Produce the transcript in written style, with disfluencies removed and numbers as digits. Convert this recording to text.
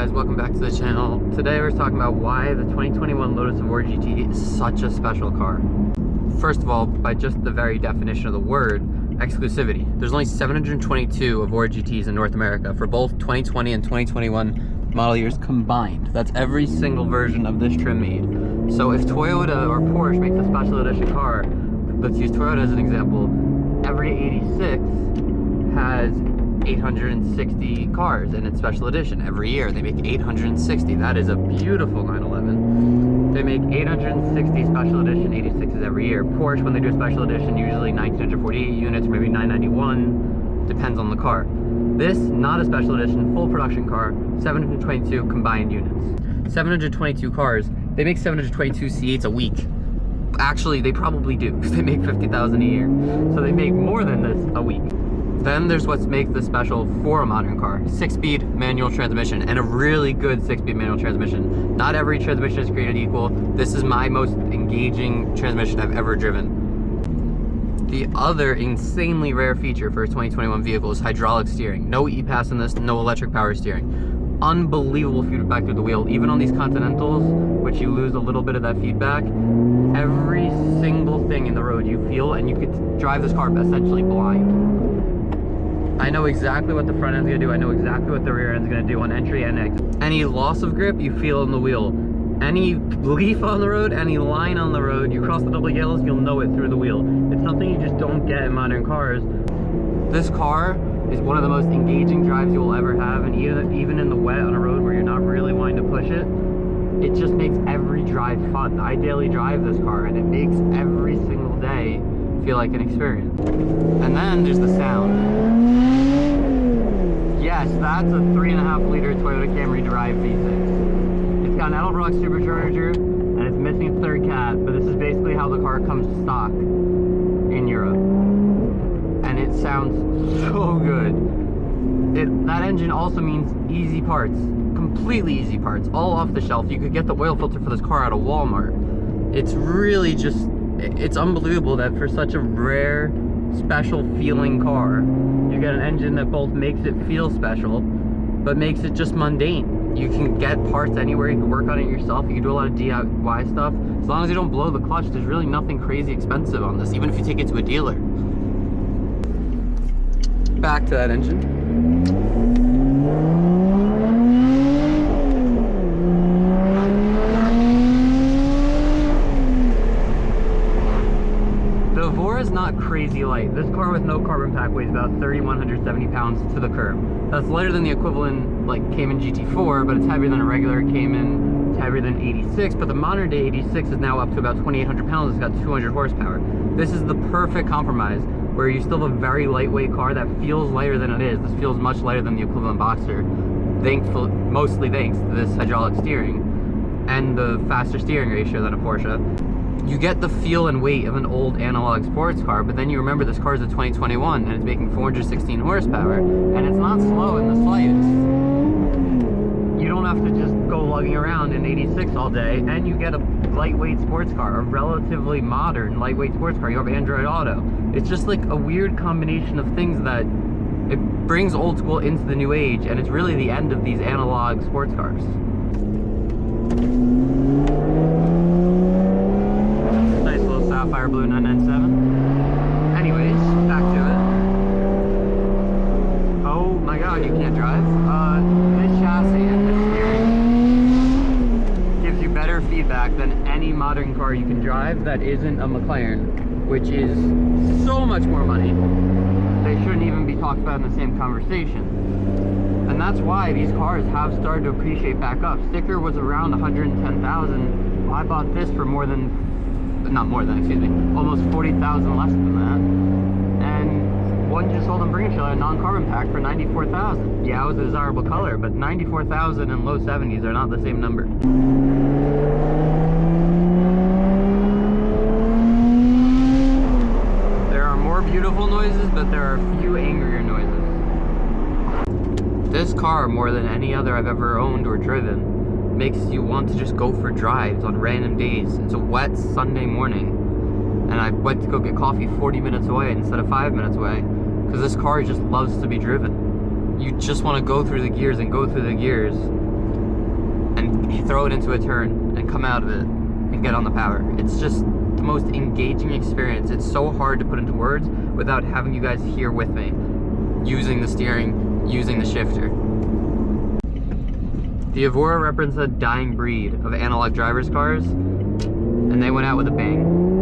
guys, welcome back to the channel. Today we're talking about why the 2021 Lotus Evora Gt is such a special car. First of all, by just the very definition of the word, exclusivity. There's only 722 Evora GTs in North America for both 2020 and 2021 model years combined. That's every single version of this trim made. So if Toyota or Porsche makes a special edition car, let's use Toyota as an example, every 86 has 860 cars in its special edition. Every year they make 860. That is a beautiful 911. They make 860 special edition 86s every year. Porsche, when they do a special edition, usually 1948 units, maybe 991, depends on the car. This, not a special edition, full production car, 722 combined units. 722 cars, they make 722 C8s a week. Actually, they probably do, because they make 50,000 a year. So they make more than this a week. Then there's what makes this special for a modern car. 6-speed manual transmission, and a really good 6-speed manual transmission. Not every transmission is created equal. This is my most engaging transmission I've ever driven. The other insanely rare feature for a 2021 vehicle is hydraulic steering. No e-pass in this, no electric power steering. Unbelievable feedback through the wheel. Even on these Continentals, which you lose a little bit of that feedback, every single thing in the road you feel, and you could drive this car essentially blind. I know exactly what the front end's gonna do. I know exactly what the rear end's gonna do on entry and exit. Any loss of grip, you feel in the wheel. Any leaf on the road, any line on the road, you cross the double yellows, you'll know it through the wheel. It's something you just don't get in modern cars. This car is one of the most engaging drives you will ever have, and even in the wet on a road where you're not really wanting to push it, it just makes every drive fun. I daily drive this car, and it makes every single day feel like an experience. And then there's the sound. Yes, that's a 3.5 liter Toyota Camry Drive V6. It's got an Edelbrock supercharger and it's missing a third cat, but this is basically how the car comes to stock in Europe. And it sounds so good. That engine also means easy parts, completely easy parts, all off the shelf. You could get the oil filter for this car out of Walmart. It's really just, it's unbelievable that for such a rare, special feeling car, you get an engine that both makes it feel special, but makes it just mundane. You can get parts anywhere, you can work on it yourself, you can do a lot of DIY stuff. As long as you don't blow the clutch, there's really nothing crazy expensive on this, even if you take it to a dealer. Back to that engine. Is not crazy light. This car with no carbon pack weighs about 3,170 pounds to the curb. That's lighter than the equivalent like Cayman GT4, but it's heavier than a regular Cayman. It's heavier than 86, but the modern day 86 is now up to about 2,800 pounds. It's got 200 horsepower. This is the perfect compromise where you still have a very lightweight car that feels lighter than it is. This feels much lighter than the equivalent Boxster, mostly thanks to this hydraulic steering and the faster steering ratio than a Porsche. You get the feel and weight of an old analog sports car, but then you remember this car is a 2021 and it's making 416 horsepower, and it's not slow in the slightest. You don't have to just go lugging around in 86 all day, and you get a lightweight sports car, a relatively modern lightweight sports car. You have Android Auto. It's just like a weird combination of things that it brings old school into the new age, and it's really the end of these analog sports cars. Sapphire Blue 997. Anyways, back to it. Oh my god, you can't drive. This chassis and this steering gives you better feedback than any modern car you can drive that isn't a McLaren, which is so much more money. They shouldn't even be talked about in the same conversation. And that's why these cars have started to appreciate back up. Sticker was around 110,000. I bought this for almost 40,000 less than that. And one just sold in Brinkenshire, a non-carbon pack for 94,000. Yeah, it was a desirable color, but 94,000 and low 70s are not the same number. There are more beautiful noises, but there are few angrier noises. This car, more than any other I've ever owned or driven, makes you want to just go for drives on random days. It's a wet Sunday morning, and I went to go get coffee 40 minutes away instead of 5 minutes away, because this car just loves to be driven. You just want to go through the gears and go through the gears, then throw it into a turn and come out of it and get on the power. It's just the most engaging experience. It's so hard to put into words without having you guys here with me, using the steering, using the shifter. The Evora represents a dying breed of analog driver's cars, and they went out with a bang.